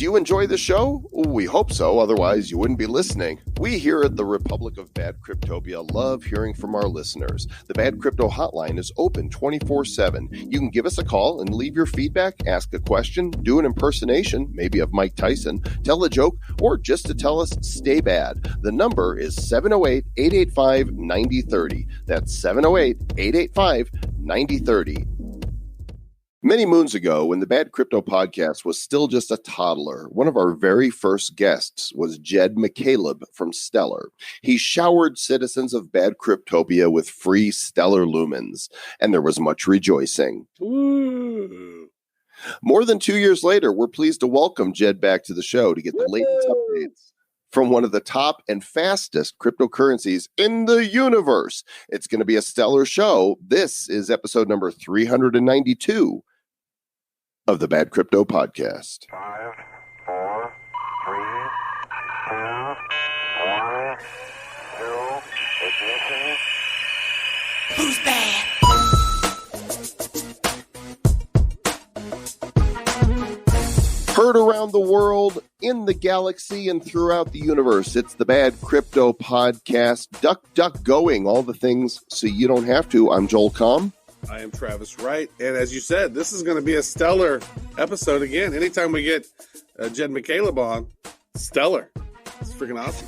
Do you enjoy the show? We hope so, otherwise you wouldn't be listening. We here at the Republic of Bad Cryptopia love hearing from our listeners. The Bad Crypto hotline is open 24/7. You can give us a call and leave your feedback, ask a question, do an impersonation, maybe of Mike Tyson, tell a joke, or just to tell us stay bad. The number is 708-885-9030. That's 708-885-9030. Many moons ago, when the Bad Crypto podcast was still just a toddler, one of our very first guests was Jed McCaleb from Stellar. He showered citizens of Bad Cryptopia with free Stellar Lumens, and there was much rejoicing. Ooh. More than 2 years later, we're pleased to welcome Jed back to the show to get the latest updates from one of the top and fastest cryptocurrencies in the universe. It's going to be a stellar show. This is episode number 392 of the Bad Crypto podcast. 5, 4, 3, 2, 1, 0, ignition. Who's bad? Heard around the world, in the galaxy, and throughout the universe. It's the Bad Crypto podcast. Duck going, all the things so you don't have to. I'm Joel Comm. I am Travis Wright, and as you said, this is going to be a stellar episode again. Anytime we get Jed McCaleb on, stellar. It's freaking awesome.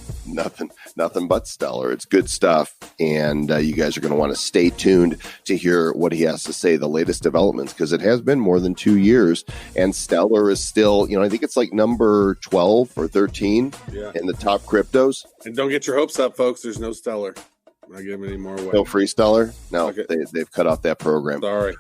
Nothing but stellar. It's good stuff, and you guys are going to want to stay tuned to hear what he has to say, the latest developments, because it has been more than 2 years, and Stellar is still, I think it's like number 12 or 13 in the top cryptos. And don't get your hopes up, folks. There's no Stellar. I'm not giving any more away. No free Stellar? No, okay. They've cut off that program. Sorry.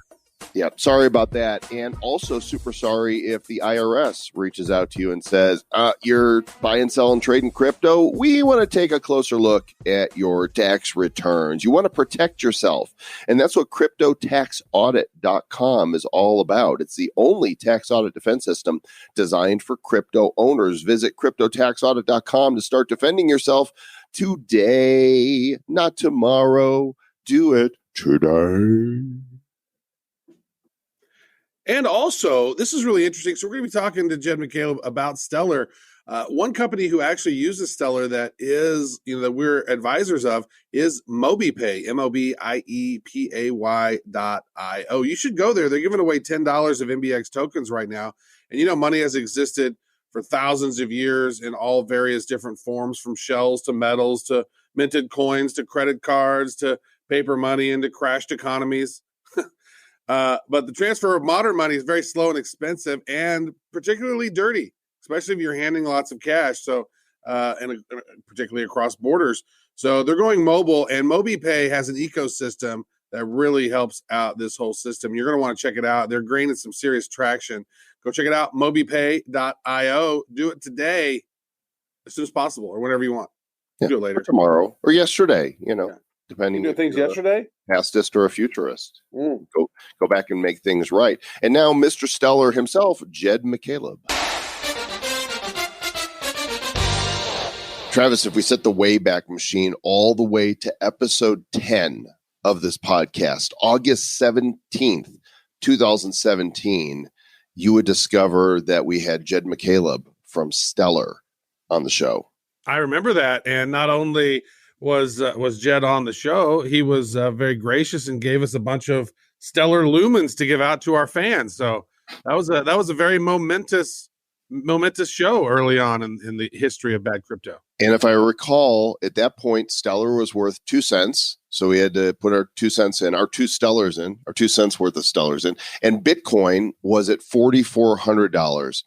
Yeah, sorry about that. And also super sorry if the IRS reaches out to you and says, you're buying, selling, trading crypto. We want to take a closer look at your tax returns. You want to protect yourself. And that's what cryptotaxaudit.com is all about. It's the only tax audit defense system designed for crypto owners. Visit cryptotaxaudit.com to start defending yourself today, not tomorrow. Do it today. And also, this is really interesting. So we're going to be talking to Jed McCaleb about Stellar. One company who actually uses Stellar that is, that we're advisors of is MobiPay, MobiEPay.io. You should go there. They're giving away $10 of MBX tokens right now. And money has existed for thousands of years in all various different forms, from shells to metals to minted coins to credit cards to paper money into crashed economies. But the transfer of modern money is very slow and expensive and particularly dirty, especially if you're handing lots of cash. So, and particularly across borders. So they're going mobile, and MobiPay has an ecosystem that really helps out this whole system. You're going to want to check it out. They're gaining some serious traction. Go check it out, MobiPay.io. Do it today, as soon as possible, or whenever you want. Do it later. Or tomorrow or yesterday, depending. You do things yesterday? Pastist or a futurist. Go back and make things right. And now Mr. Stellar himself, Jed McCaleb. Travis, if we set the Wayback Machine all the way to episode 10 of this podcast, August 17th, 2017, you would discover that we had Jed McCaleb from Stellar on the show. I remember that. And not only was Jed on the show, he was very gracious and gave us a bunch of Stellar Lumens to give out to our fans. So that was a very momentous show early on in the history of Bad Crypto. And if I recall, at that point, Stellar was worth 2 cents. So we had to put our 2 cents in, our 2 Stellars in, our 2 cents worth of Stellars in. And Bitcoin was at $4,400.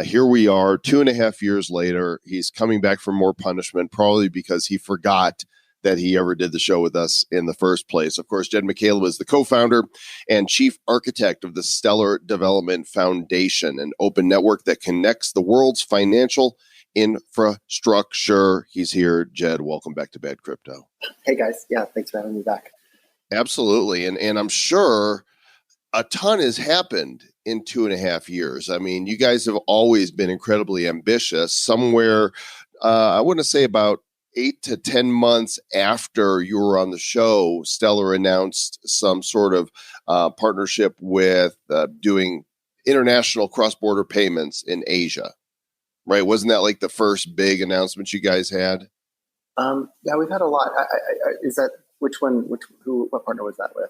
Here we are 2.5 years later. He's coming back for more punishment, probably because he forgot that he ever did the show with us in the first place. Of course, Jed McCaleb is the co-founder and chief architect of the Stellar Development Foundation, an open network that connects the world's financial infrastructure. He's here. Jed, welcome back to Bad Crypto. Hey, guys. Yeah, thanks for having me back. Absolutely. And I'm sure a ton has happened in 2.5 years. I mean, you guys have always been incredibly ambitious. Somewhere, I want to say about 8 to 10 months after you were on the show, Stellar announced some sort of partnership with doing international cross-border payments in Asia. right? Wasn't that like the first big announcement you guys had? Yeah, we've had a lot. Is that which one? What partner was that with?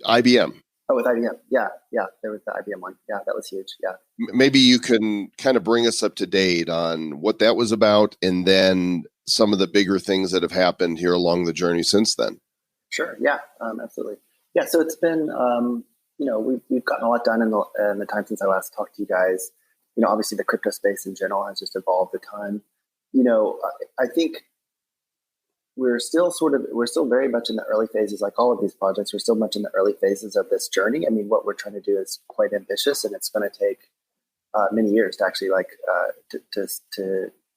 IBM. Oh, with IBM. Yeah. There was the IBM one. Yeah, that was huge. Yeah. Maybe you can kind of bring us up to date on what that was about, and then some of the bigger things that have happened here along the journey since then. Sure. Yeah. Absolutely. Yeah. So it's been, we've gotten a lot done in the time since I last talked to you guys. Obviously the crypto space in general has just evolved a ton. I think we're still very much in the early phases, like all of these projects. We're still much in the early phases of this journey. I mean, what we're trying to do is quite ambitious, and it's going to take many years to actually to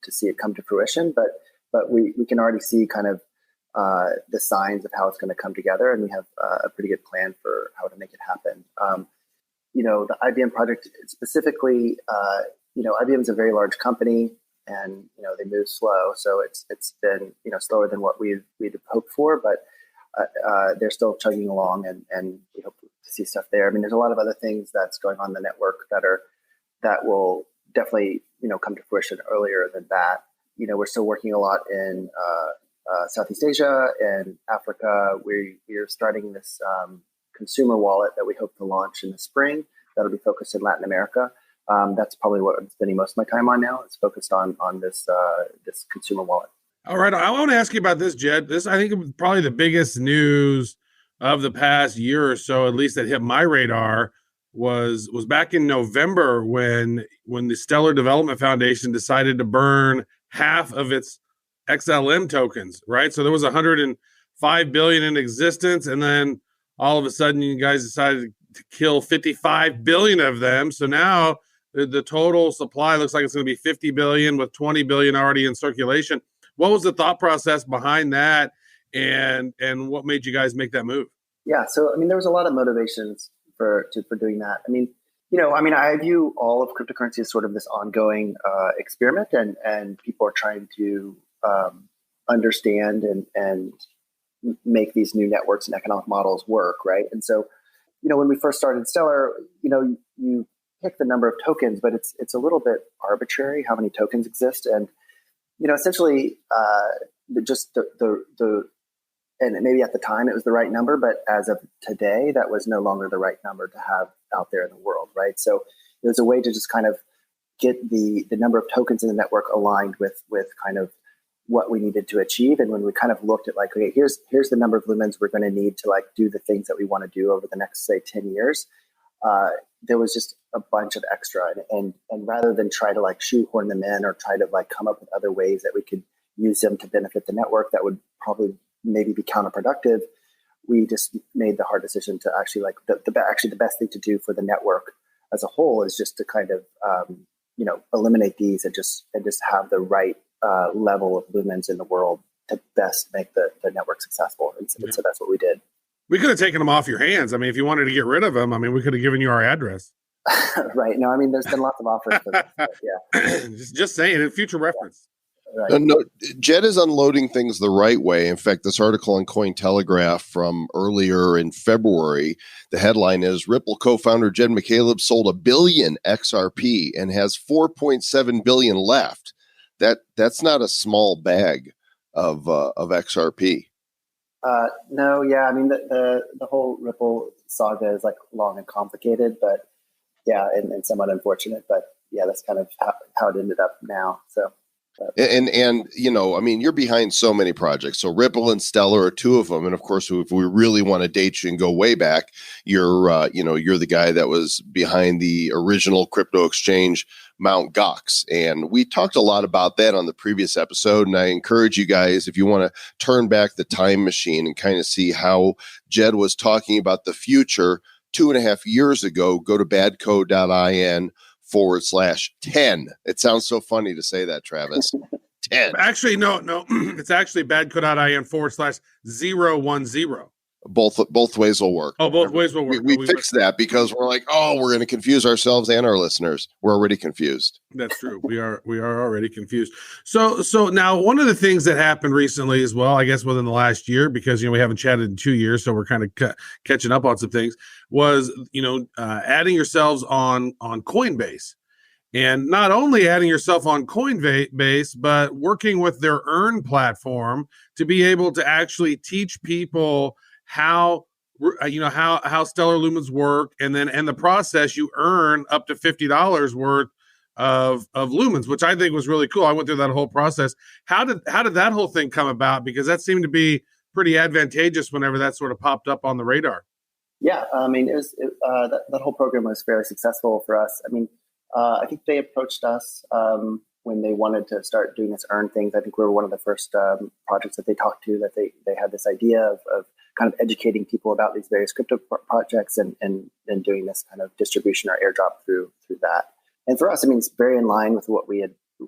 see it come to fruition. But we can already see kind of the signs of how it's going to come together, and we have a pretty good plan for how to make it happen. The IBM project specifically, IBM is a very large company, and they move slow, so it's been slower than what we'd hoped for, but they're still chugging along, and we hope to see stuff there. I mean, there's a lot of other things that's going on in the network that will definitely come to fruition earlier than that. We're still working a lot in Southeast Asia and Africa. We're starting this consumer wallet that we hope to launch in the spring. That'll be focused in Latin America. That's probably what I'm spending most of my time on now. It's focused on this consumer wallet. All right. I want to ask you about this, Jed. This, I think, was probably the biggest news of the past year or so, at least that hit my radar, was back in November when the Stellar Development Foundation decided to burn half of its XLM tokens, right? So there was 105 billion in existence, and then all of a sudden you guys decided to kill 55 billion of them. So now the total supply looks like it's going to be 50 billion with 20 billion already in circulation. What was the thought process behind that, and what made you guys make that move? Yeah, so I mean, there was a lot of motivations for doing that. I mean, I view all of cryptocurrency as sort of this ongoing experiment, and people are trying to understand and make these new networks and economic models work, right? And so, when we first started Stellar, you pick the number of tokens, but it's a little bit arbitrary how many tokens exist, and essentially and maybe at the time it was the right number, but as of today, that was no longer the right number to have out there in the world, right? So it was a way to just kind of get the number of tokens in the network aligned with kind of what we needed to achieve. And when we kind of looked at okay, here's the number of lumens we're going to need to do the things that we want to do over the next, say, 10 years, there was just a bunch of extra. And rather than try to shoehorn them in or try to come up with other ways that we could use them to benefit the network that would probably maybe be counterproductive, we just made the hard decision to actually the best thing to do for the network as a whole is just to kind of eliminate these and just have the right level of lumens in the world to best make the network successful. And so that's what we did. We could have taken them off your hands. I mean, if you wanted to get rid of them, I mean, we could have given you our address. Right. No, I mean, there's been lots of offers for this. Yeah. just saying, in future reference. Right. No, Jed is unloading things the right way. In fact, this article on Cointelegraph from earlier in February, the headline is Ripple co-founder Jed McCaleb sold 1 billion XRP and has 4.7 billion left. That's not a small bag of XRP. No, yeah, I mean the whole Ripple saga is long and complicated, but yeah, and somewhat unfortunate. But yeah, that's kind of how it ended up now. So. And I mean, you're behind so many projects. So Ripple and Stellar are two of them. And of course, if we really want to date you and go way back, you're the guy that was behind the original crypto exchange, Mt. Gox. And we talked a lot about that on the previous episode. And I encourage you guys, if you want to turn back the time machine and kind of see how Jed was talking about the future 2.5 years ago, go to badco.in /10. It sounds so funny to say that, Travis. 10. Actually, no. It's actually badco.in /010. Both ways will work. Oh, both ways will work. We fixed that because we're we're going to confuse ourselves and our listeners. We're already confused. That's true. We are already confused. So now one of the things that happened recently as well, I guess within the last year, because we haven't chatted in 2 years, so we're kind of catching up on some things, was adding yourselves on Coinbase. And not only adding yourself on Coinbase, but working with their Earn platform to be able to actually teach people how Stellar Lumens work, and then in the process you earn up to $50 worth of lumens, which I think was really cool. I went through that whole process. How did that whole thing come about? Because that seemed to be pretty advantageous whenever that sort of popped up on the radar. Yeah, I mean, that whole program was very successful for us. I mean, I think they approached us when they wanted to start doing this Earn things. I think we were one of the first projects that they talked to, that they had this idea of kind of educating people about these various crypto projects and doing this kind of distribution or airdrop through that. And for us, I mean, it's very in line with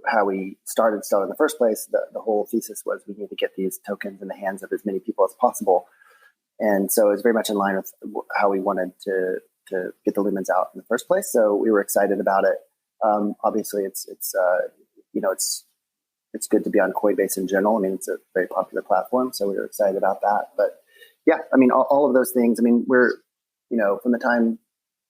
how we started Stellar in the first place. The whole thesis was we need to get these tokens in the hands of as many people as possible. And so it's very much in line with how we wanted to get the lumens out in the first place. So we were excited about it. Obviously, it's good to be on Coinbase in general. I mean, it's a very popular platform, so we were excited about that. But yeah, I mean, all of those things. I mean, we're, from the time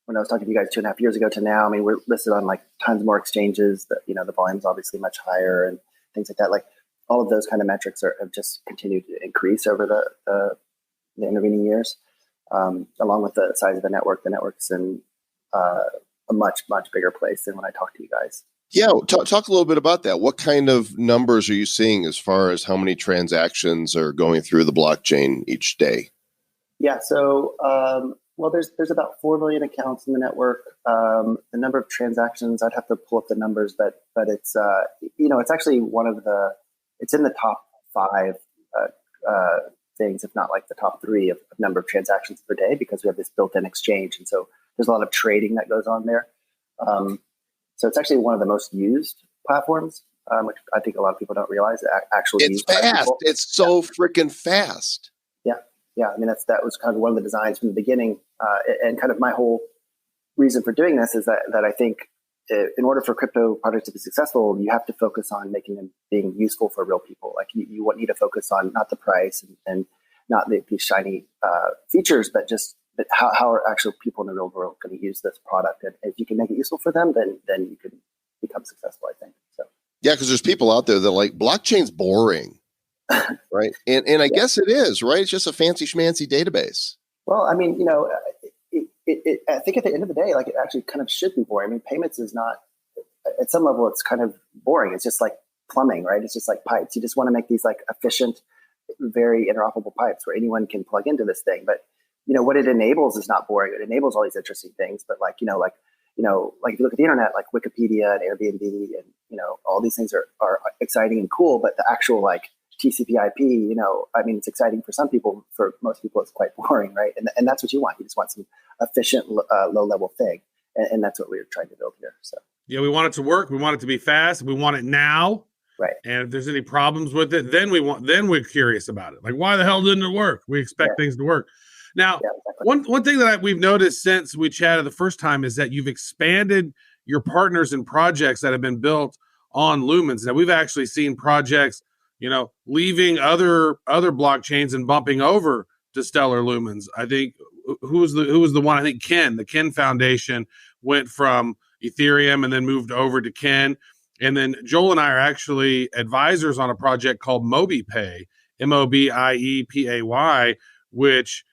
when I was talking to you guys 2.5 years ago to now, I mean, we're listed on like tons more exchanges. That the volume's obviously much higher and things like that. Like all of those kind of metrics have just continued to increase over the intervening years, along with the size of the network. The network's in a much bigger place than when I talked to you guys. Yeah, talk a little bit about that. What kind of numbers are you seeing as far as how many transactions are going through the blockchain each day? Yeah, so well, there's about 4 million accounts in the network. The number of transactions, I'd have to pull up the numbers, but it's it's actually it's in the top 5 things, if not like the top 3 of number of transactions per day, because we have this built-in exchange, and so there's a lot of trading that goes on there. So it's actually one of the most used platforms, which I think a lot of people don't realize. It's fast. It's so freaking fast. Yeah. I mean, that was kind of one of the designs from the beginning, and kind of my whole reason for doing this is that I think in order for crypto projects to be successful, you have to focus on making them being useful for real people. Like you need to focus on not the price and not these shiny features, but how are actual people in the real world going to use this product? And if you can make it useful for them, then you can become successful, I think. So yeah, because there's people out there that like blockchain's boring, right? And I guess it is, right? It's just a fancy schmancy database. Well, I mean, I think at the end of the day, like it actually kind of should be boring. I mean, payments is not, at some level, it's kind of boring. It's just like plumbing, right? It's just like pipes. You just want to make these like efficient, very interoperable pipes where anyone can plug into this thing. But what it enables is not boring. It enables all these interesting things. But like if you look at the internet, like Wikipedia and Airbnb and, all these things are exciting and cool, but the actual like TCP/IP, I mean, it's exciting for some people. For most people, it's quite boring, right? And that's what you want. You just want some efficient, low-level thing, and that's what we were trying to build here. So yeah, we want it to work. We want it to be fast. We want it now. Right. And if there's any problems with it, then we're curious about it. Like, why the hell didn't it work? We expect things to work. Now, exactly. One thing that we've noticed since we chatted the first time is that you've expanded your partners and projects that have been built on Lumens. Now, we've actually seen projects, leaving other blockchains and bumping over to Stellar Lumens. I think who was the one? I think the Ken Foundation went from Ethereum and then moved over to Ken. And then Joel and I are actually advisors on a project called MobiePay, MOBIEPAY, which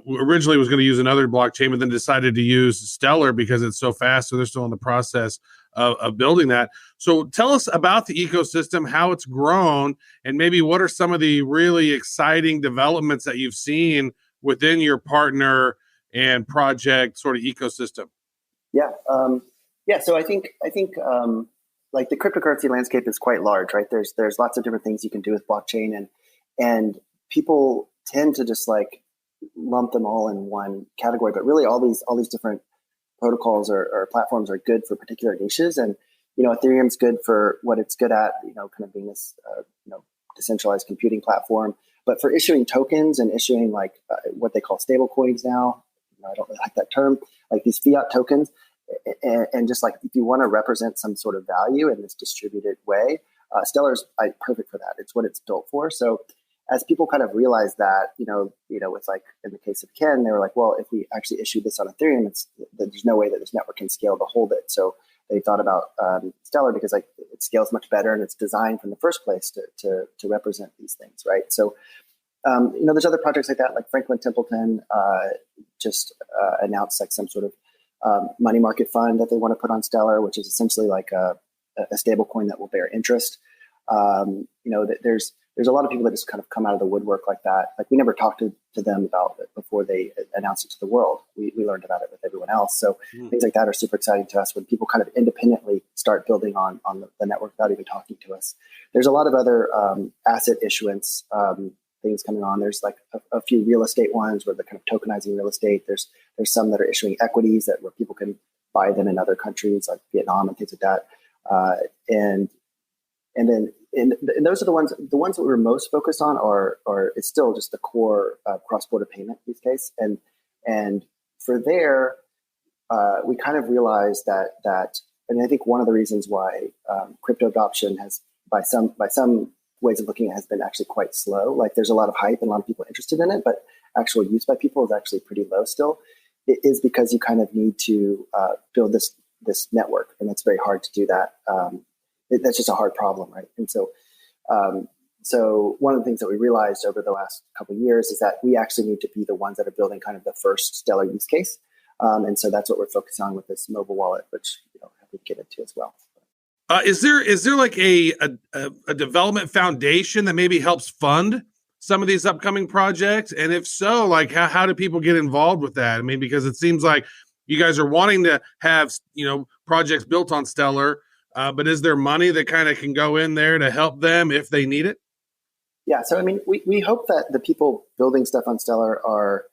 originally was going to use another blockchain, but then decided to use Stellar because it's so fast. So they're still in the process of building that. So tell us about the ecosystem, how it's grown, and maybe what are some of the really exciting developments that you've seen within your partner and project sort of ecosystem. Yeah. So I think like the cryptocurrency landscape is quite large, right? There's lots of different things you can do with blockchain, and people tend to just like lump them all in one category, but really all these different protocols or platforms are good for particular niches. And Ethereum's good for what it's good at, kind of being this decentralized computing platform. But for issuing tokens and issuing like what they call stable coins now, I don't really like that term, like these fiat tokens, and just like if you want to represent some sort of value in this distributed way, Stellar's perfect for that. It's what it's built for. So as people kind of realize that, it's like in the case of Ken, they were like, well, if we actually issue this on Ethereum, there's no way that this network can scale to hold it. So they thought about Stellar because like it scales much better and it's designed from the first place to represent these things, right? So there's other projects like that, like Franklin Templeton just announced like some sort of money market fund that they want to put on Stellar, which is essentially like a stable coin that will bear interest. There's a lot of people that just kind of come out of the woodwork like that. Like we never talked to them about it before they announced it to the world. We learned about it with everyone else. So things like that are super exciting to us when people kind of independently start building on the network without even talking to us. There's a lot of other asset issuance things coming on. There's like a few real estate ones where they're kind of tokenizing real estate. There's some that are issuing equities where people can buy them in other countries like Vietnam and things like that. And those are the ones that we were most focused on are it's still just the core cross-border payment use case. And for there, we kind of realized that and I think one of the reasons why crypto adoption has by some ways of looking at it has been actually quite slow. Like there's a lot of hype and a lot of people interested in it, but actual use by people is actually pretty low still. It is because you kind of need to build this network, and it's very hard to do that. That's just a hard problem, right? And so one of the things that we realized over the last couple of years is that we actually need to be the ones that are building kind of the first Stellar use case. And so that's what we're focusing on with this mobile wallet, which we can get into as well. Is there like a development foundation that maybe helps fund some of these upcoming projects? And if so, like how do people get involved with that? I mean, because it seems like you guys are wanting to have, projects built on Stellar, but is there money that kind of can go in there to help them if they need it? Yeah. So, I mean, we hope that the people building stuff on Stellar are,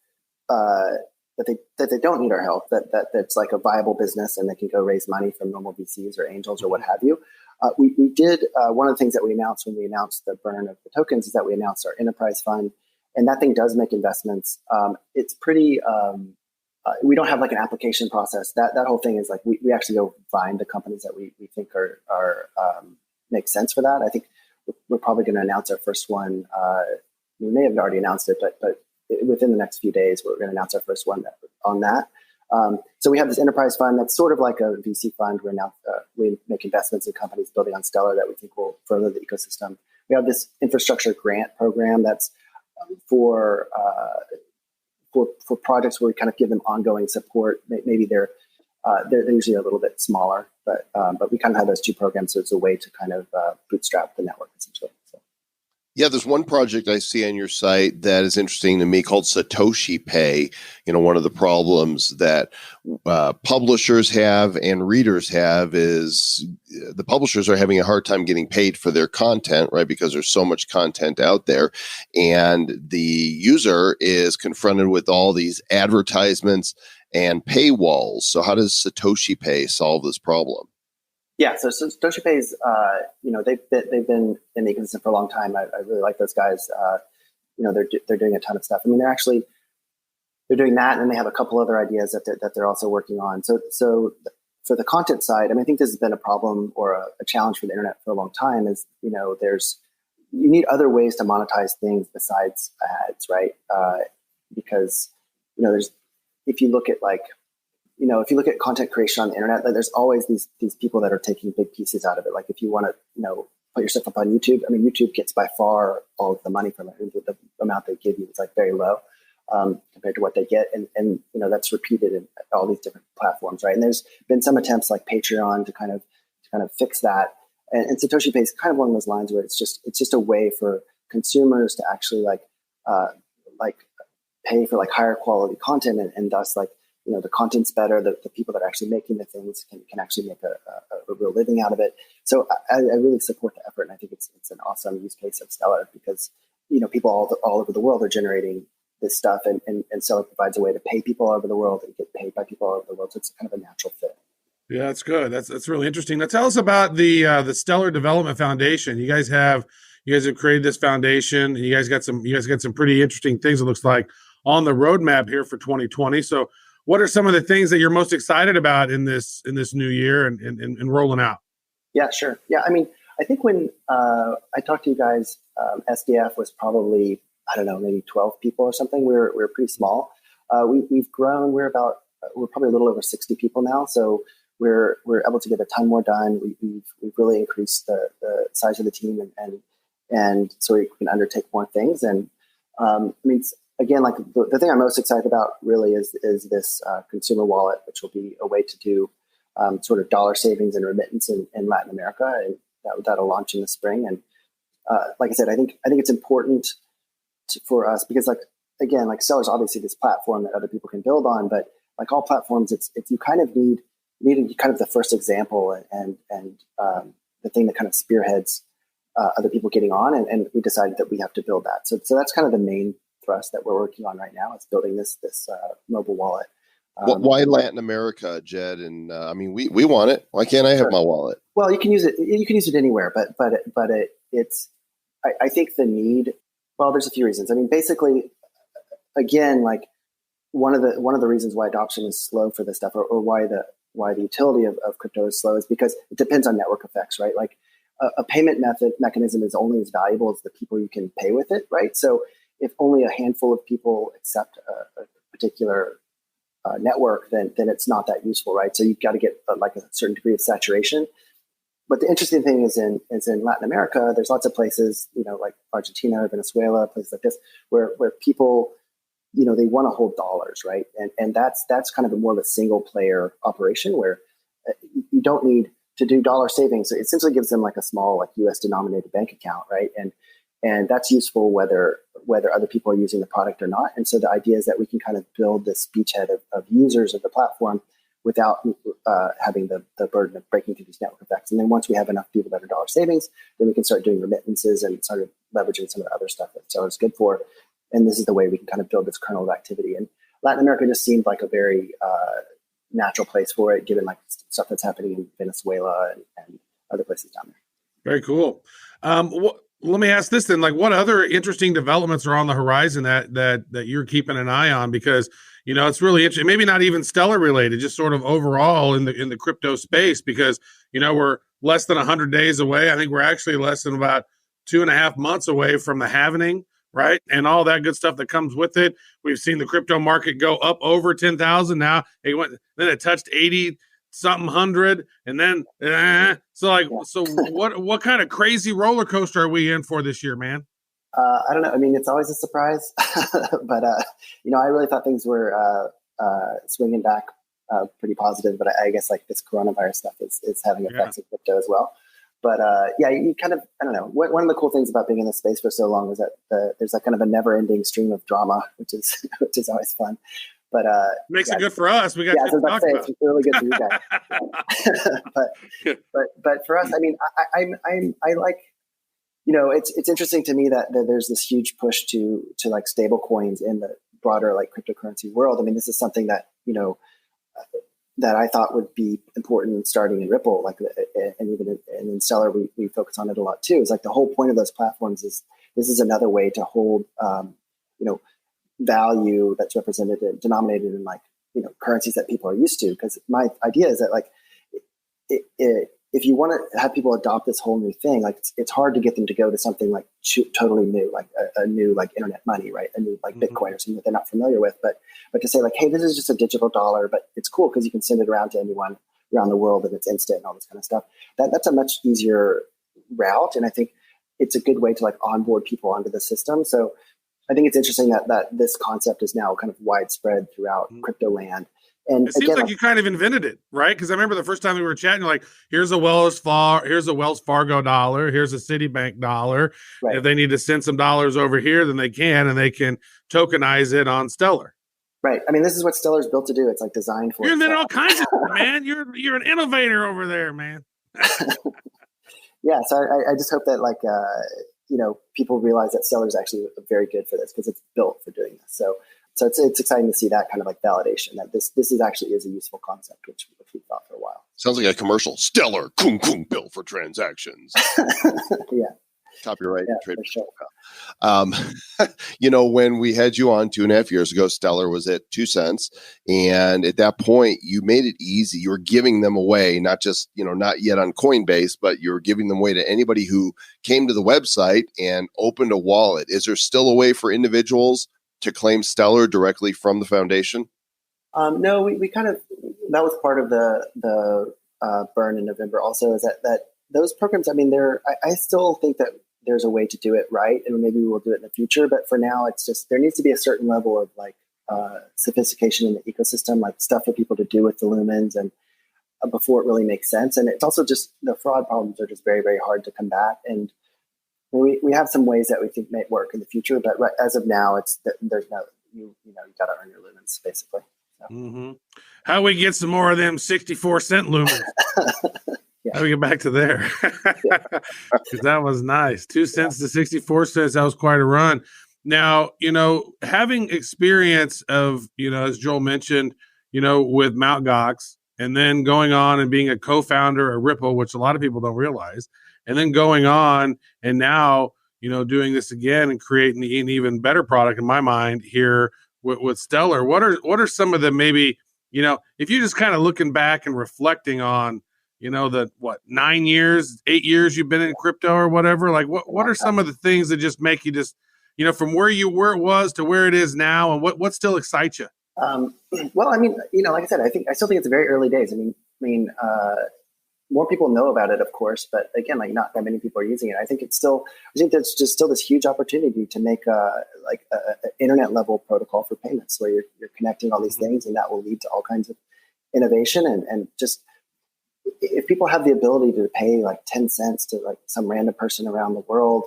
that they don't need our help, that's like a viable business and they can go raise money from normal VCs or angels or what have you. We did, one of the things that we announced when we announced the burn of the tokens is that we announced our enterprise fund, and that thing does make investments. It's pretty, we don't have like an application process. That whole thing is like, we actually go find the companies that we think are make sense for that. I think we're probably going to announce our first one. We may have already announced it, but within the next few days, we're going to announce our first one on that. So we have this enterprise fund that's sort of like a VC fund. We make investments in companies building on Stellar that we think will further the ecosystem. We have this infrastructure grant program that's for projects where we kind of give them ongoing support. Maybe they're usually a little bit smaller, but we kind of have those two programs. So it's a way to kind of bootstrap the network essentially. So. Yeah, there's one project I see on your site that is interesting to me called Satoshi Pay. One of the problems that publishers have and readers have is the publishers are having a hard time getting paid for their content, right? Because there's so much content out there. And the user is confronted with all these advertisements and paywalls. So how does Satoshi Pay solve this problem? Yeah, so Satoshi Pay is, they've been in the ecosystem for a long time. I really like those guys. They're doing a ton of stuff. I mean, they're doing that, and they have a couple other ideas that they're also working on. So for the content side, I mean, I think this has been a problem or a challenge for the internet for a long time. Is you need other ways to monetize things besides ads, right? Because if you look at content creation on the internet, there's always these people that are taking big pieces out of it. Like if you want to, put your stuff up on YouTube, I mean, YouTube gets by far all of the money from it. The amount they give you is like very low compared to what they get. And that's repeated in all these different platforms, right? And there's been some attempts like Patreon to kind of fix that. And Satoshi Pay is kind of along those lines where it's just a way for consumers to actually like pay for like higher quality content and thus like, the content's better. The people that are actually making the things can actually make a real living out of it. So I really support the effort, and I think it's an awesome use case of Stellar because people all over the world are generating this stuff, and Stellar provides a way to pay people all over the world and get paid by people all over the world. So it's kind of a natural fit. Yeah, that's good. That's really interesting. Now tell us about the Stellar Development Foundation. You guys have created this foundation, and you guys got some pretty interesting things. It looks like on the roadmap here for 2020. So what are some of the things that you're most excited about in this new year and rolling out? Yeah, sure. Yeah, I mean, I think when I talked to you guys, SDF was probably, I don't know, maybe 12 people or something. We're pretty small. We've grown. We're probably a little over 60 people now. So we're able to get a ton more done. We've really increased the size of the team and so we can undertake more things. And I mean, again, like the thing I'm most excited about really is this consumer wallet, which will be a way to do sort of dollar savings and remittance in Latin America, and that'll launch in the spring. And like I said, I think it's important for us because, like, again, like Stellar's obviously this platform that other people can build on, but like all platforms, it's you kind of need kind of the first example and the thing that kind of spearheads other people getting on, and we decided that we have to build that. So that's kind of the main thrust that we're working on right now. It's building this mobile wallet. Why Latin America, Jed? And I mean, we want it. Why can't I have my wallet? Well, you can use it. You can use it anywhere, but it's. I think the need. Well, there's a few reasons. I mean, basically, again, like one of the reasons why adoption is slow for this stuff, or why the utility of crypto is slow, is because it depends on network effects, right? Like a payment mechanism is only as valuable as the people you can pay with it, right? So if only a handful of people accept a particular network, then it's not that useful, right? So you've got to get like a certain degree of saturation. But the interesting thing is in Latin America, there's lots of places, like Argentina or Venezuela, places like this, where people, they want to hold dollars, right? And that's kind of more of a single player operation where you don't need to do dollar savings. So it essentially gives them like a small, like US denominated bank account, right? And that's useful whether other people are using the product or not. And so the idea is that we can kind of build this beachhead of users of the platform without having the burden of breaking through these network effects. And then once we have enough people that are dollar savings, then we can start doing remittances and sort of leveraging some of the other stuff that Stellar is good for. And this is the way we can kind of build this kernel of activity. And Latin America just seemed like a very natural place for it, given like stuff that's happening in Venezuela and other places down there. Very cool. Let me ask this then, like what other interesting developments are on the horizon that you're keeping an eye on? Because, it's really interesting, maybe not even Stellar related, just sort of overall in the crypto space, because, we're less than 100 days away. I think we're actually less than about 2.5 months away from the halvening, right? And all that good stuff that comes with it. We've seen the crypto market go up over 10,000 now. Then it touched 80 something 100, and then so what kind of crazy roller coaster are we in for this year, man? I don't know. I mean, it's always a surprise, but I really thought things were swinging back pretty positive. But I guess like this coronavirus stuff is having effects in crypto as well. But you kind of, I don't know. One of the cool things about being in this space for so long is that there's like kind of a never-ending stream of drama, which is always fun. But makes it good for us. We got to talk about. It's really good for you guys. but for us, I mean, I like, it's interesting to me that there's this huge push to like stable coins in the broader like cryptocurrency world. I mean, this is something that that I thought would be important starting in Ripple, like, and even in Stellar, we focus on it a lot too. It's like the whole point of those platforms is this is another way to hold, value that's represented and denominated in like, currencies that people are used to. Because my idea is that like, if you want to have people adopt this whole new thing, like it's hard to get them to go to something like totally new, like a new like internet money, right? A new like Bitcoin or something that they're not familiar with. But to say like, hey, this is just a digital dollar, but it's cool because you can send it around to anyone around the world and it's instant and all this kind of stuff. That's a much easier route, and I think it's a good way to like onboard people onto the system. So I think it's interesting that this concept is now kind of widespread throughout crypto land. And it seems like you kind of invented it, right? Because I remember the first time we were chatting, you're like, here's a Wells Fargo dollar, here's a Citibank dollar. Right. If they need to send some dollars over here, then they can, and they can tokenize it on Stellar. Right. I mean, this is what Stellar's built to do. It's like designed for. You invented all kinds of stuff, man. You're an innovator over there, man. Yeah. So I just hope that like people realize that Stellar is actually very good for this because it's built for doing this. So it's exciting to see that kind of like validation that this is actually a useful concept, which we've thought for a while. Sounds like a commercial. Stellar, kung kung, built for transactions. Yeah. Copyright. Trade. Sure. When we had you on 2.5 years ago, Stellar was at 2 cents. And at that point, you made it easy. You were giving them away, not just, not yet on Coinbase, but you were giving them away to anybody who came to the website and opened a wallet. Is there still a way for individuals to claim Stellar directly from the foundation? No, we kind of that was part of the burn in November. Also, is that those programs? I mean, I still think that there's a way to do it right, and maybe we will do it in the future. But for now, it's just there needs to be a certain level of like sophistication in the ecosystem, like stuff for people to do with the lumens, and before it really makes sense. And it's also just the fraud problems are just very, very hard to combat. And we have some ways that we think may work in the future, but as of now, there's no you got to earn your lumens basically. So. How do we get some more of them 64-cent lumens? Yeah. How do we get back to there? Because that was nice. 2 cents to 64 cents. That was quite a run. Now, having experience of, as Joel mentioned, with Mt. Gox, and then going on and being a co-founder at Ripple, which a lot of people don't realize, and then going on and now, doing this again and creating an even better product in my mind here with Stellar. What are some of the maybe, if you're just kind of looking back and reflecting on, the 8 years you've been in crypto or whatever, like what are some of the things that just make you just, from where it was to where it is now, and what still excites you? Well, I mean, like I said, I still think it's very early days. I mean, more people know about it, of course, but again, like not that many people are using it. I think there's just still this huge opportunity to make an internet level protocol for payments where you're connecting all these things, and that will lead to all kinds of innovation. And just if people have the ability to pay like 10 cents to like some random person around the world,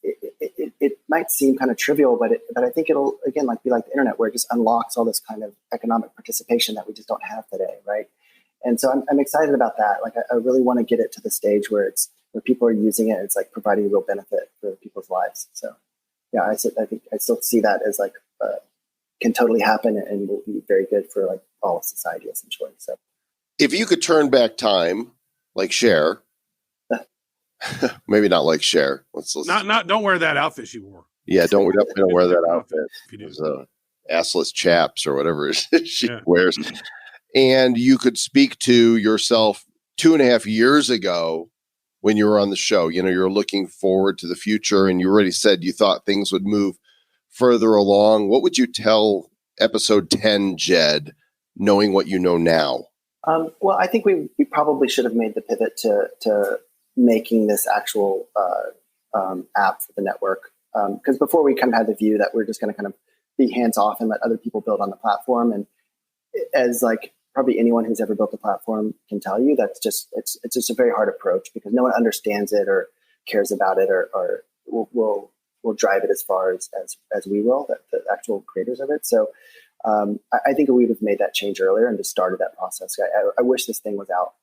it might seem kind of trivial, but I think it'll again be like the internet, where it just unlocks all this kind of economic participation that we just don't have today, right? And so I'm excited about that. Like I really want to get it to the stage where people are using it. It's like providing real benefit for people's lives. So yeah, I think I still see that as like can totally happen and will be very good for like all of society essentially. So if you could turn back time, like Cher. Maybe not like Cher. Don't wear that outfit she wore. Yeah, don't wear that outfit. Those assless chaps or whatever she wears. And you could speak to yourself 2.5 years ago when you were on the show. You're looking forward to the future, and you already said you thought things would move further along. What would you tell episode 10 Jed, knowing what you know now? Well, I think we probably should have made the pivot to making this actual app for the network. Because before we kind of had the view that we're just going to kind of be hands off and let other people build on the platform. And as like probably anyone who's ever built a platform can tell you, it's just a very hard approach because no one understands it or cares about it or will drive it as far as we will, the actual creators of it. So I think we would have made that change earlier and just started that process. I wish this thing was out,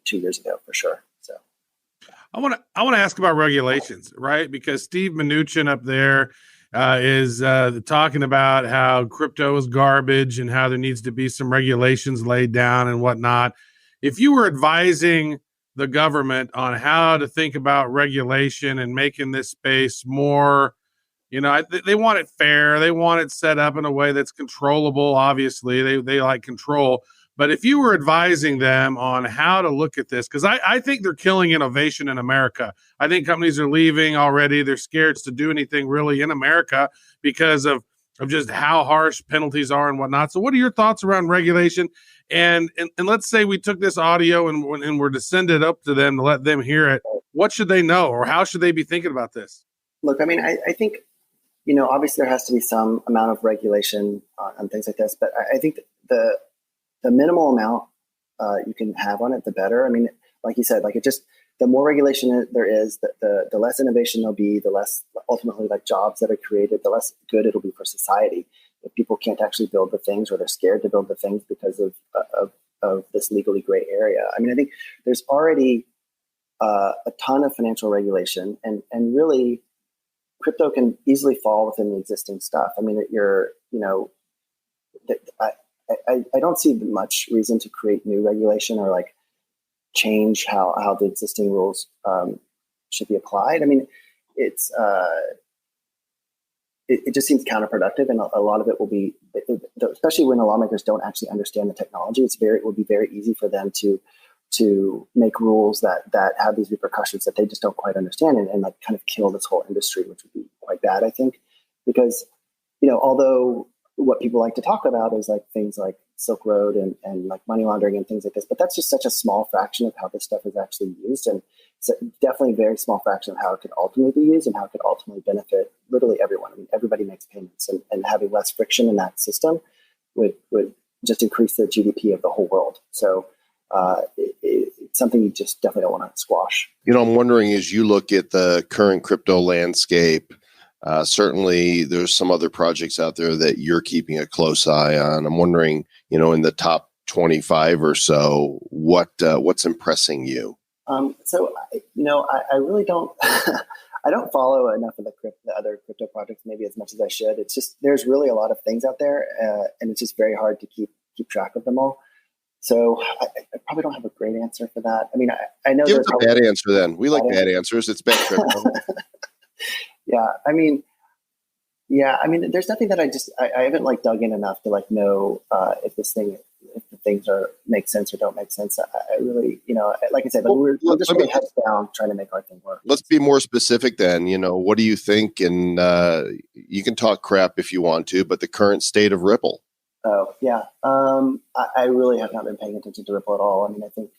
2 years ago for sure. So I want to ask about regulations, right? Because Steve Mnuchin up there is talking about how crypto is garbage and how there needs to be some regulations laid down and whatnot. If you were advising the government on how to think about regulation and making this space more, they want it fair. They want it set up in a way that's controllable. Obviously, they like control. But if you were advising them on how to look at this, because I think they're killing innovation in America. I think companies are leaving already. They're scared to do anything really in America because of just how harsh penalties are and whatnot. So what are your thoughts around regulation? And let's say we took this audio and we're to send it up to them to let them hear it. What should they know, or how should they be thinking about this? Look, I mean, I think, obviously there has to be some amount of regulation on things like this, but I think the minimal amount you can have on it, the better. I mean, like you said, the more regulation there is, the less innovation there'll be, the less ultimately like jobs that are created, the less good it'll be for society. If people can't actually build the things, or they're scared to build the things because of this legally gray area. I mean, I think there's already a ton of financial regulation, and really crypto can easily fall within the existing stuff. I mean, I don't see much reason to create new regulation or like change how the existing rules should be applied. I mean, it just seems counterproductive, and a lot of it will be, especially when the lawmakers don't actually understand the technology. It will be very easy for them to make rules that have these repercussions that they just don't quite understand, and like kind of kill this whole industry, which would be quite bad, I think, because although what people like to talk about is like things like Silk Road and like money laundering and things like this. But that's just such a small fraction of how this stuff is actually used. And it's definitely a very small fraction of how it could ultimately be used and how it could ultimately benefit literally everyone. I mean, everybody makes payments, and having less friction in that system would just increase the GDP of the whole world. So it's something you just definitely don't want to squash. I'm wondering, as you look at the current crypto landscape, certainly there's some other projects out there that you're keeping a close eye on. I'm wondering, in the top 25 or so, what's impressing you? So, I really don't, I don't follow enough of the other crypto projects maybe as much as I should. It's just, there's really a lot of things out there, and it's just very hard to keep track of them all. So I probably don't have a great answer for that. I mean, I know give us a bad answer then. We like bad answers. It's bad crypto. Yeah. I mean, there's nothing that I haven't like dug in enough to like know if the things make sense or don't make sense. I really, like I said, we're just really heads down trying to make our thing work. Let's be more specific then. What do you think? And you can talk crap if you want to, but the current state of Ripple. Oh, yeah. I really have not been paying attention to Ripple at all. I mean, I think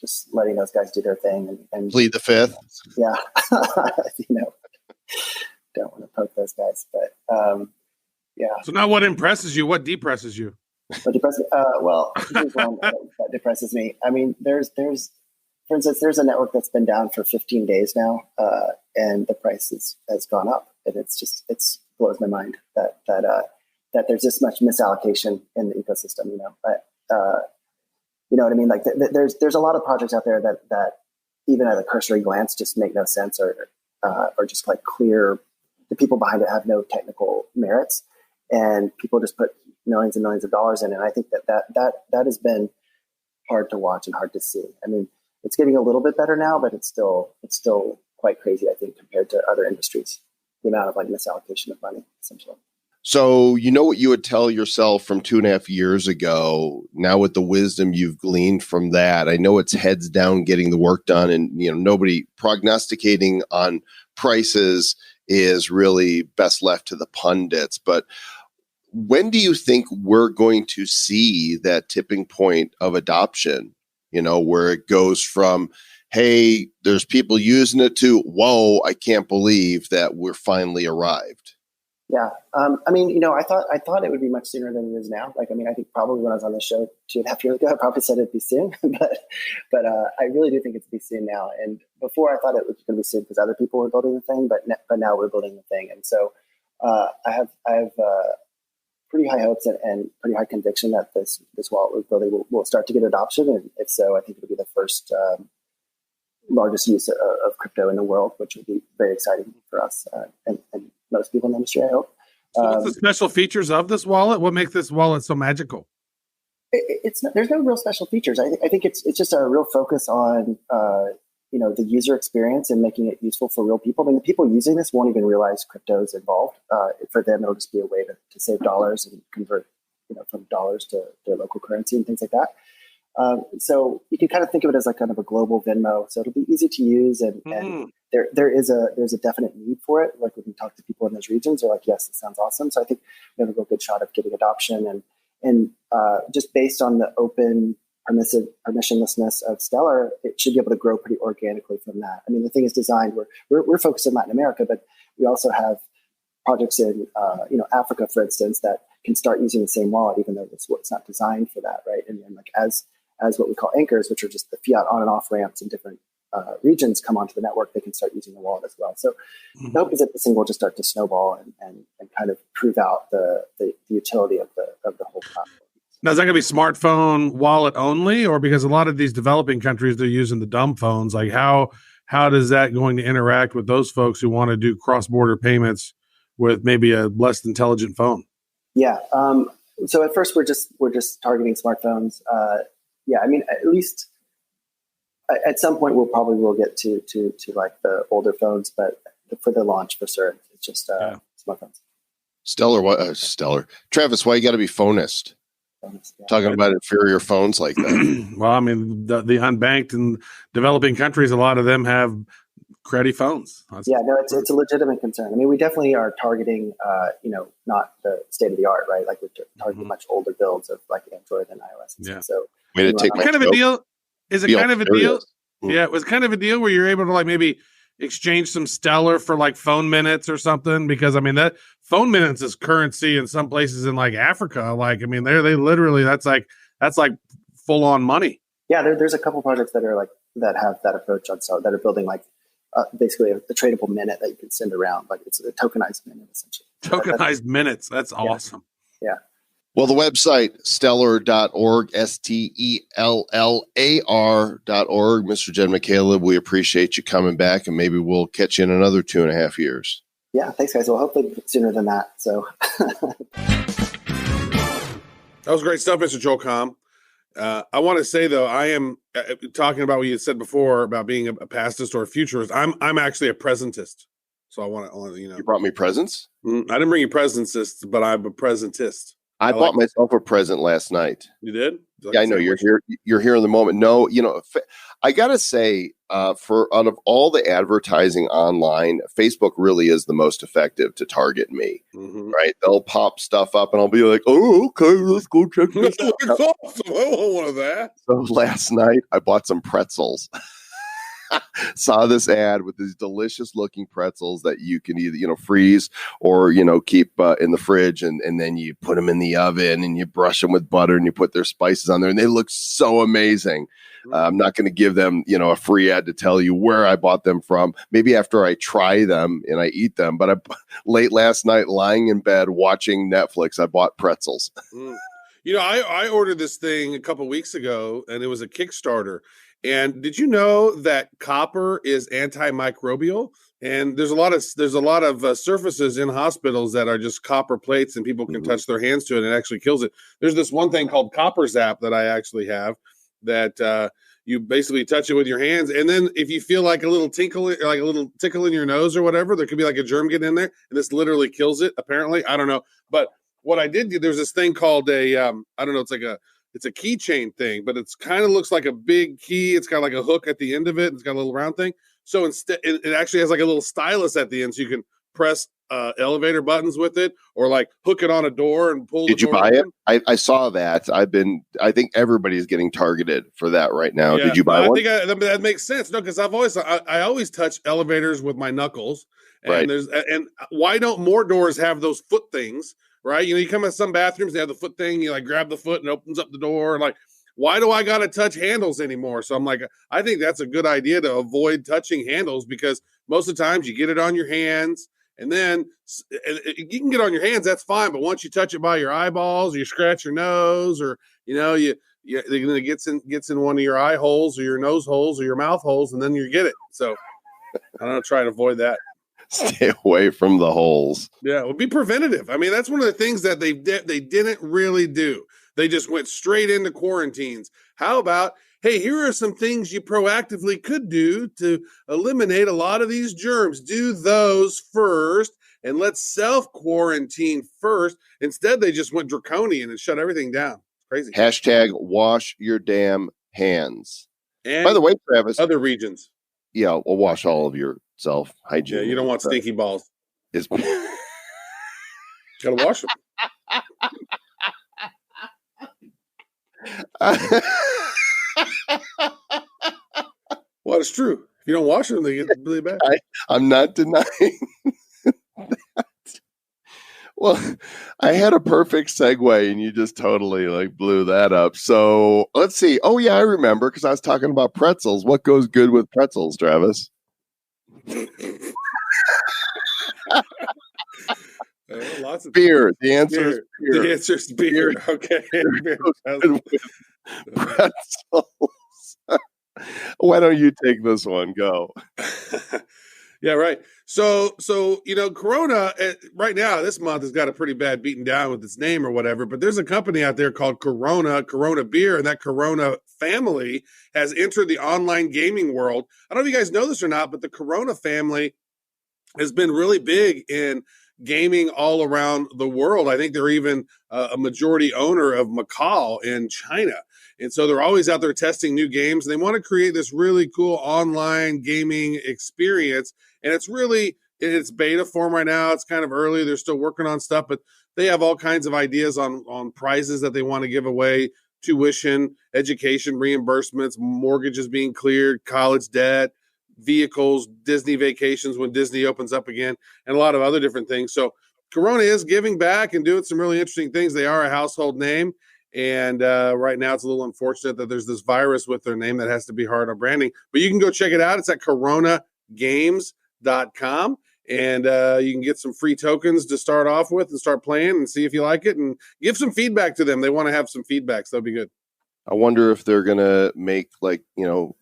just letting those guys do their thing and plead the fifth. Yeah. Don't want to poke those guys, but yeah. So now what impresses you? What depresses you? What depresses? Well, here's one that depresses me. I mean, there's, for instance, there's a network that's been down for 15 days now, and the price has gone up, and it blows my mind that there's this much misallocation in the ecosystem. But you know what I mean? Like there's a lot of projects out there that even at a cursory glance just make no sense or just like clear. The people behind it have no technical merits, and people just put millions and millions of dollars in it. And I think that has been hard to watch and hard to see. I mean, it's getting a little bit better now, but it's still quite crazy, I think, compared to other industries, the amount of like misallocation of money, essentially. So what you would tell yourself from 2.5 years ago, now with the wisdom you've gleaned from that, I know it's heads down getting the work done, and nobody prognosticating on prices is really best left to the pundits. But when do you think we're going to see that tipping point of adoption, where it goes from, hey, there's people using it to, whoa, I can't believe that we're finally arrived? Yeah. I mean, I thought it would be much sooner than it is now. Like, I mean, I think probably when I was on the show 2.5 years ago, I probably said it'd be soon, but I really do think it's be soon now. And before I thought it was going to be soon because other people were building the thing, but now we're building the thing. And so I have pretty high hopes and pretty high conviction that this wallet we're building will start to get adoption. And if so, I think it'll be the first largest use of crypto in the world, which will be very exciting for us and most people in the industry, I hope. So what's the special features of this wallet? What makes this wallet so magical? There's no real special features. I think it's just a real focus on the user experience and making it useful for real people. I mean, the people using this won't even realize crypto is involved. For them, it'll just be a way to save dollars and convert from dollars to their local currency and things like that. So you can kind of think of it as like kind of a global Venmo. So it'll be easy to use, and there's a definite need for it. Like when we talk to people in those regions, they're like, "Yes, it sounds awesome." So I think we have a real good shot of getting adoption, and just based on the open permissionlessness of Stellar, it should be able to grow pretty organically from that. I mean, the thing is designed. We're focused in Latin America, but we also have projects in Africa, for instance, that can start using the same wallet, even though it's not designed for that, right? And like as what we call anchors, which are just the fiat on and off ramps in different regions come onto the network, they can start using the wallet as well. So the hope is that this thing will just start to snowball and kind of prove out the utility of the whole platform. Now, is that going to be smartphone wallet only, or because a lot of these developing countries, they're using the dumb phones? Like how does that going to interact with those folks who want to do cross-border payments with maybe a less intelligent phone? Yeah. So at first we're just targeting smartphones. Yeah. I mean, at least at some point we'll probably get to like the older phones, but for the launch for sure, it's just smartphones. Stellar. Travis, why you got to be phonist? Talking about inferior phones like that. Well, I mean, the unbanked and developing countries, a lot of them have Credit phones. Yeah, no, it's a legitimate concern. I mean, we definitely are targeting, not the state of the art, right? Like we're targeting much older builds of like Android and iOS. And stuff. So, Way to take my kind of a joke. deal. Is it Be kind of a serious. deal? Yeah, it was kind of a deal where you're able to like maybe exchange some Stellar for like phone minutes or something, because I mean that phone minutes is currency in some places in like Africa. Like, I mean, they literally that's like full on money. Yeah, there's a couple projects that are like that have that approach on so that are building like basically a tradable minute that you can send around. Like it's a tokenized minute essentially. Tokenized minutes. That's awesome. Yeah. Well, the website, stellar.org, STELLAR.org. Mr. Jed McCaleb, we appreciate you coming back, and maybe we'll catch you in another 2.5 years. Yeah, thanks, guys. Well, hopefully sooner than that. So that was great stuff, Mr. Joel Comm. I want to say, though, I am talking about what you said before about being a pastist or a futurist. I'm actually a presentist. So I want to, You brought me presents? I didn't bring you presentists, but I'm a presentist. I bought myself a present last night. You did? Yeah, I know you're here. You're here in the moment. No, I gotta say, for out of all the advertising online, Facebook really is the most effective to target me. Mm-hmm. Right? They'll pop stuff up, and I'll be like, "Oh, okay, let's go check this out." It's awesome. I want one of that. So last night, I bought some pretzels. Saw this ad with these delicious looking pretzels that you can either, freeze or, keep in the fridge. And then you put them in the oven and you brush them with butter and you put their spices on there. And they look so amazing. I'm not going to give them, a free ad to tell you where I bought them from. Maybe after I try them and I eat them. But late last night, lying in bed, watching Netflix, I bought pretzels. I ordered this thing a couple weeks ago and it was a Kickstarter. And did you know that copper is antimicrobial? And there's a lot of surfaces in hospitals that are just copper plates, and people can touch their hands to it, and it actually kills it. There's this one thing called Copper Zap that I actually have that you basically touch it with your hands, and then if you feel like a little tickle, like a little tickle in your nose or whatever, there could be like a germ getting in there, and this literally kills it. Apparently, I don't know, but what I did, there's this thing called it's a keychain thing, but it's kind of looks like a big key. It's got like a hook at the end of it. It's got a little round thing. So instead, it actually has like a little stylus at the end, so you can press elevator buttons with it, or like hook it on a door and pull. Did you buy it? I saw that. I think everybody's getting targeted for that right now. Yeah, did you buy one? I think that makes sense. No, because I always touch elevators with my knuckles, and right. and why don't more doors have those foot things? Right, you come in some bathrooms, they have the foot thing. You like grab the foot and it opens up the door. Like, why do I gotta touch handles anymore? So I'm like, I think that's a good idea to avoid touching handles, because most of the times you get it on your hands, and then you can get on your hands. That's fine, but once you touch it by your eyeballs, or you scratch your nose, or it gets in one of your eye holes or your nose holes or your mouth holes, and then you get it. So I don't know, try to avoid that. Stay away from the holes. Yeah, it would be preventative. I mean, that's one of the things that they didn't really do. They just went straight into quarantines. How about, hey, here are some things you proactively could do to eliminate a lot of these germs. Do those first, and let's self-quarantine first. Instead, they just went draconian and shut everything down. It's crazy. Hashtag wash your damn hands. And by the way, Travis, other regions. Yeah, we'll wash all of your self hygiene. Yeah, you don't want stinky balls. Gotta wash them. Well, it's true. If you don't wash them, they get really bad. I'm not denying that. Well, I had a perfect segue, and you just totally blew that up. So let's see. Oh yeah, I remember, because I was talking about pretzels. What goes good with pretzels, Travis? Lots of beer. The answer is beer. The answer is beer. Okay. Pretzels. Why don't you take this one? Go. Yeah, right. So Corona right now this month has got a pretty bad beaten down with its name or whatever. But there's a company out there called Corona Beer, and that Corona family has entered the online gaming world. I don't know if you guys know this or not, but the Corona family has been really big in gaming all around the world. I think they're even a majority owner of Macau in China. And so they're always out there testing new games. And they want to create this really cool online gaming experience. And it's really in its beta form right now. It's kind of early. They're still working on stuff, but they have all kinds of ideas on prizes that they want to give away, tuition, education reimbursements, mortgages being cleared, college debt, vehicles, Disney vacations when Disney opens up again, and a lot of other different things. So Corona is giving back and doing some really interesting things. They are a household name. And right now it's a little unfortunate that there's this virus with their name that has to be hard on branding. But you can go check it out. It's at coronagames.com. And you can get some free tokens to start off with and start playing and see if you like it and give some feedback to them. They want to have some feedback, so that'll be good. I wonder if they're going to make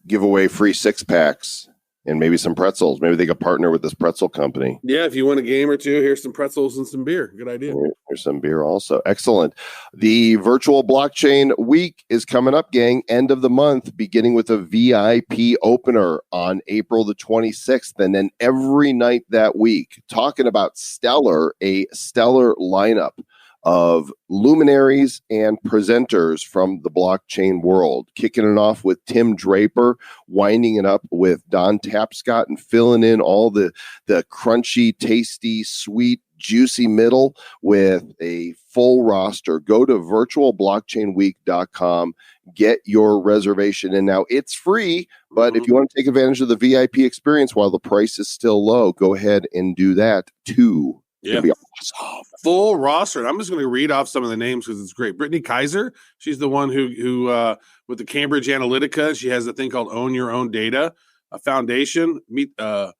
give away free 6-packs and maybe some pretzels. Maybe they could partner with this pretzel company. Yeah, if you want a game or two, here's some pretzels and some beer. Good idea. Here's some beer also. Excellent. The virtual blockchain week is coming up, gang. End of the month, beginning with a VIP opener on April the 26th. And then every night that week, talking about Stellar, a stellar lineup of luminaries and presenters from the blockchain world, kicking it off with Tim Draper, winding it up with Don Tapscott, and filling in all the crunchy, tasty, sweet, juicy middle with a full roster. Go to virtualblockchainweek.com, get your reservation in now. It's free, but if you want to take advantage of the VIP experience while the price is still low, go ahead and do that too. Yeah, awesome. Full roster. And I'm just going to read off some of the names because it's great. Brittany Kaiser, she's the one who with the Cambridge Analytica, she has a thing called Own Your Own Data, a foundation. We got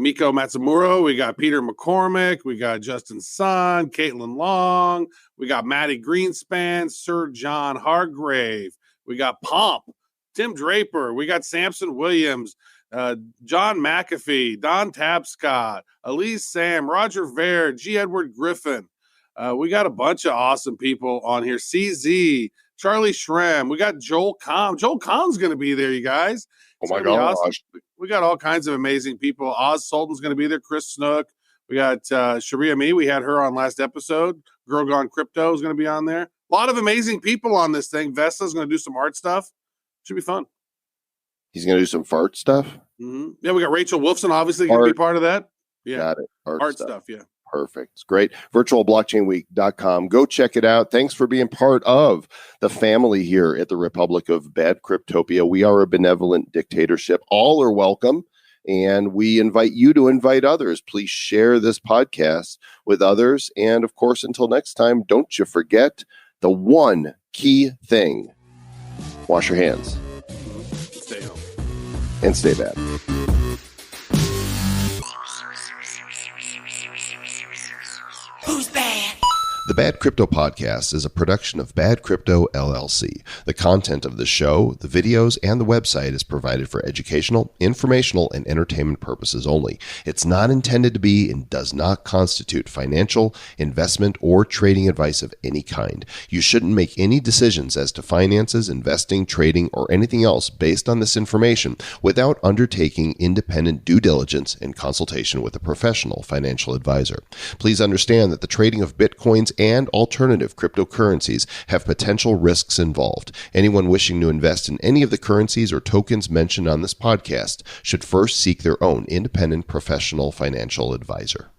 Miko Matsumuro, we got Peter McCormick, we got Justin Sun, Caitlin Long, we got Maddie Greenspan, Sir John Hargrave, we got Pomp, Tim Draper, we got Samson Williams, John McAfee, Don Tapscott, Elise Sam, Roger Ver, G. Edward Griffin. We got a bunch of awesome people on here. CZ, Charlie Shrem. We got Joel Comm. Joel Comm's going to be there, you guys. Oh, my gosh. Awesome. We got all kinds of amazing people. Oz Sultan's going to be there. Chris Snook. We got Sharia Me. We had her on last episode. Girl Gone Crypto is going to be on there. A lot of amazing people on this thing. Vesta's going to do some art stuff. Should be fun. He's going to do some fart stuff? Mm-hmm. Yeah, we got Rachel Wolfson, obviously, going to be part of that. Yeah. Got it. Art stuff, yeah. Perfect. It's great. Virtualblockchainweek.com. Go check it out. Thanks for being part of the family here at the Republic of Bad Cryptopia. We are a benevolent dictatorship. All are welcome. And we invite you to invite others. Please share this podcast with others. And of course, until next time, don't you forget the one key thing. Wash your hands. Stay home. And stay bad. Who's bad? The Bad Crypto Podcast is a production of Bad Crypto LLC. The content of the show, the videos, and the website is provided for educational, informational, and entertainment purposes only. It's not intended to be and does not constitute financial, investment, or trading advice of any kind. You shouldn't make any decisions as to finances, investing, trading, or anything else based on this information without undertaking independent due diligence and consultation with a professional financial advisor. Please understand that the trading of Bitcoins and alternative cryptocurrencies have potential risks involved. Anyone wishing to invest in any of the currencies or tokens mentioned on this podcast should first seek their own independent professional financial advisor.